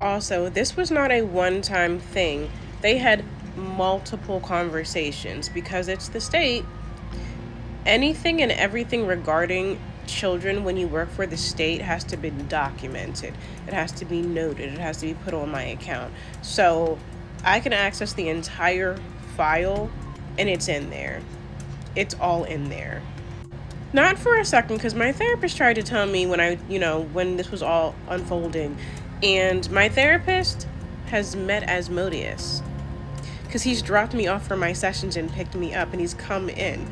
Also, this was not a one-time thing. They had multiple conversations because it's the state. Anything and everything regarding children when you work for the state has to be documented. It has to be noted. It has to be put on my account. So I can access the entire file and it's in there. It's all in there. Not for a second, because my therapist tried to tell me when this was all unfolding. And my therapist has met Asmodeus because he's dropped me off for my sessions and picked me up and he's come in.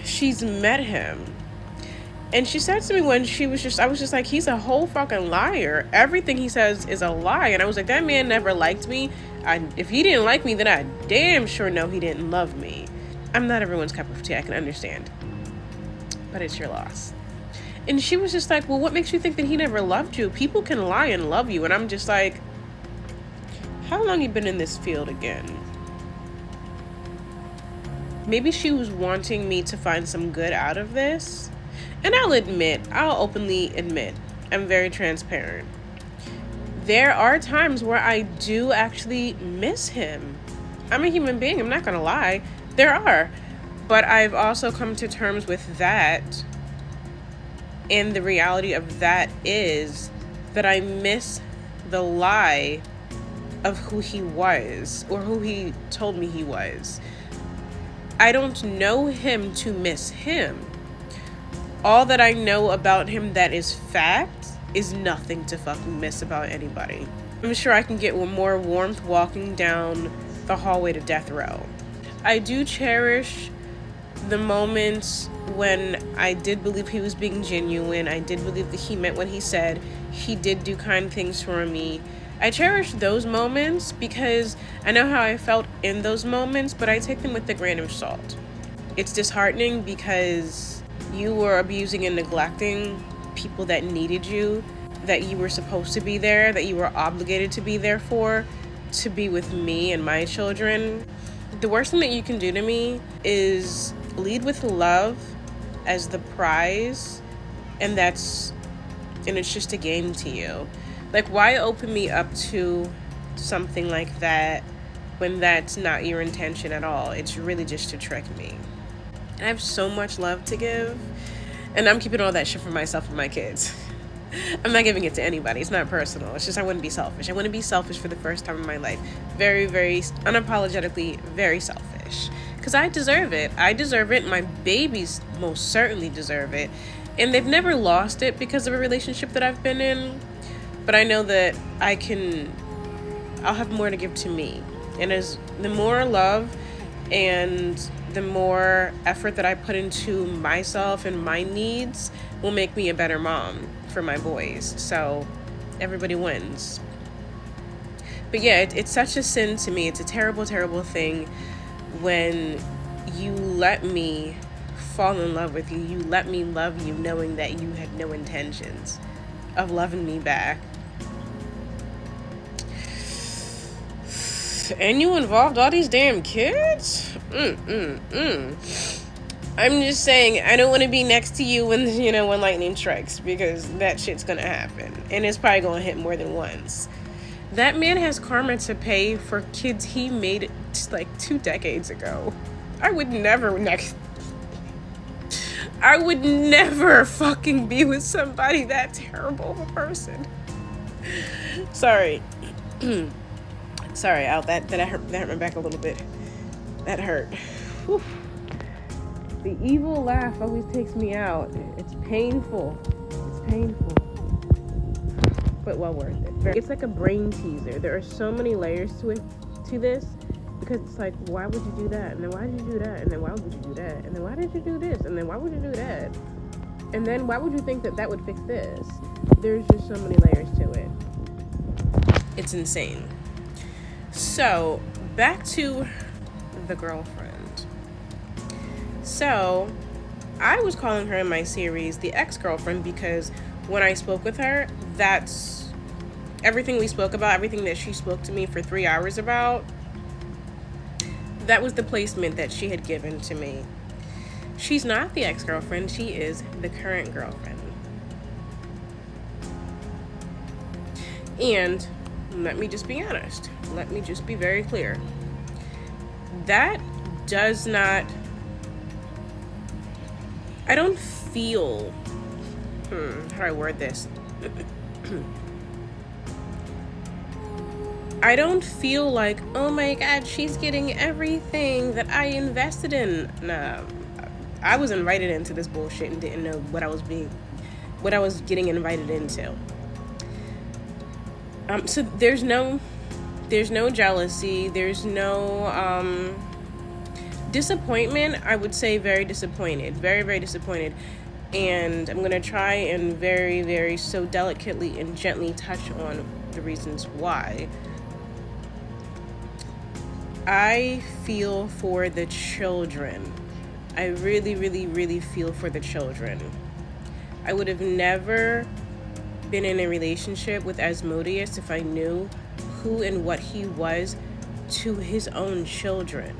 She's met him. And she said to me when I was just like, he's a whole fucking liar. Everything he says is a lie. And I was like, that man never liked me. If he didn't like me, then I damn sure know he didn't love me. I'm not everyone's cup of tea, I can understand. But it's your loss. And she was just like, well, what makes you think that he never loved you? People can lie and love you. And I'm just like, how long you been in this field again? Maybe she was wanting me to find some good out of this. And I'll openly admit, I'm very transparent. There are times where I do actually miss him. I'm a human being, I'm not gonna lie. There are. But I've also come to terms with that. And the reality of that is that I miss the lie of who he was or who he told me he was. I don't know him to miss him. All that I know about him that is fact is nothing to fucking miss about anybody. I'm sure I can get more warmth walking down the hallway to death row. I do cherish the moments when I did believe he was being genuine. I did believe that he meant what he said. He did do kind things for me. I cherish those moments because I know how I felt in those moments, but I take them with a grain of salt. It's disheartening because you were abusing and neglecting people that needed you, that you were supposed to be there, that you were obligated to be there for, to be with me and my children. The worst thing that you can do to me is lead with love as the prize, and it's just a game to you. Like, why open me up to something like that when that's not your intention at all? It's really just to trick me. I have so much love to give, and I'm keeping all that shit for myself and my kids. I'm not giving it to anybody. It's not personal. It's just I wouldn't be selfish. I wouldn't be selfish for the first time in my life. Very, very unapologetically very selfish. Because I deserve it. I deserve it. My babies most certainly deserve it. And they've never lost it because of a relationship that I've been in. But I know that I'll have more to give to me. And as the more love and the more effort that I put into myself and my needs will make me a better mom for my boys. So everybody wins. But yeah, it's such a sin to me. It's a terrible, terrible thing when you let me fall in love with you. You let me love you knowing that you had no intentions of loving me back. And you involved all these damn kids? I'm just saying, I don't want to be next to you when lightning strikes, because that shit's gonna happen. And it's probably gonna hit more than once. That man has karma to pay for kids he made like 2 decades ago. I would never fucking be with somebody that terrible of a person. Sorry. Sorry, that hurt my back a little bit. That hurt. Whew. The evil laugh always takes me out. It's painful. But well worth it. It's like a brain teaser. There are so many layers to this, because it's like, why would you do that? And then why did you do that? And then why would you do that? And then why did you do this? And then why would you do that? And then why would you think that would fix this? There's just so many layers to it. It's insane. So, back to the girlfriend. So, I was calling her in my series the ex-girlfriend because when I spoke with her, that's everything we spoke about, everything that she spoke to me for 3 hours about, that was the placement that she had given to me. She's not the ex-girlfriend, she is the current girlfriend. And let me just be honest. Let me just be very clear. That does not... I don't feel... how do I word this? I don't feel like, oh my God, she's getting everything that I invested in. Nah, I was invited into this bullshit and didn't know what I was getting invited into. So there's no jealousy. There's no disappointment. I would say very disappointed, very, very disappointed. And I'm gonna try and very, very so delicately and gently touch on the reasons why. I feel for the children. I really, really, really feel for the children. I would have never been in a relationship with Asmodeus if I knew who and what he was to his own children.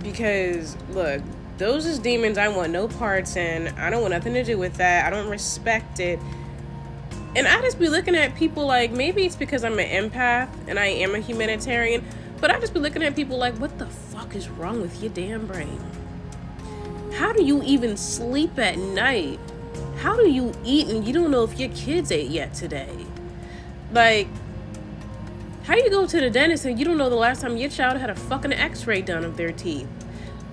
Because, look, those is demons I want no parts in. I don't want nothing to do with that. I don't respect it. And I just be looking at people like, maybe it's because I'm an empath and I am a humanitarian, but I just be looking at people like, what the fuck is wrong with your damn brain? How do you even sleep at night? How do you eat and you don't know if your kids ate yet today? Like, how you go to the dentist and you don't know the last time your child had a fucking x-ray done of their teeth?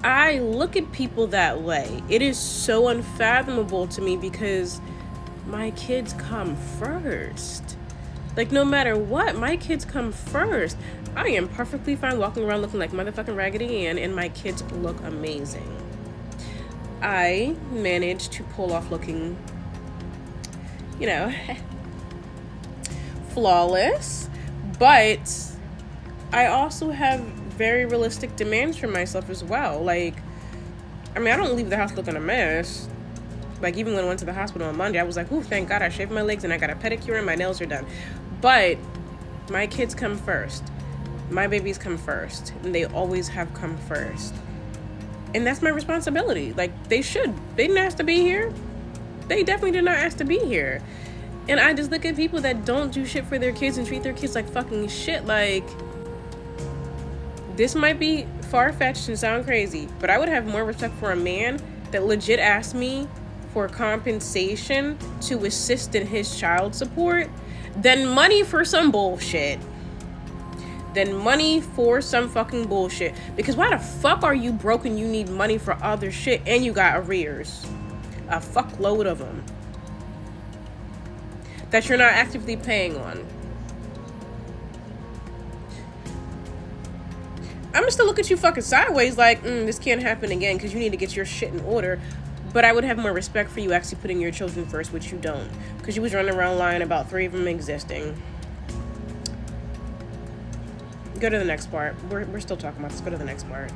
I look at people that way. It is so unfathomable to me because my kids come first. Like, no matter what, my kids come first. I am perfectly fine walking around looking like motherfucking Raggedy Ann, and my kids look amazing. I managed to pull off looking, flawless, but I also have very realistic demands for myself as well. Like, I don't leave the house looking a mess. Like, even when I went to the hospital on Monday, I was like, ooh, thank God I shaved my legs and I got a pedicure and my nails are done. But my kids come first. My babies come first. And they always have come first. And that's my responsibility. Like, they should. They didn't ask to be here. They definitely did not ask to be here. And I just look at people that don't do shit for their kids and treat their kids like fucking shit. Like, this might be far-fetched and sound crazy, but I would have more respect for a man that legit asked me for compensation to assist in his child support than money for some bullshit. Than money for some fucking bullshit. Because why the fuck are you broke and you need money for other shit and you got arrears? A fuckload of them. That you're not actively paying on. I'm gonna still look at you fucking sideways like, this can't happen again because you need to get your shit in order. But I would have more respect for you actually putting your children first, which you don't. Because you was running around lying about 3 of them existing. Go to the next part. We're still talking about this. Go to the next part.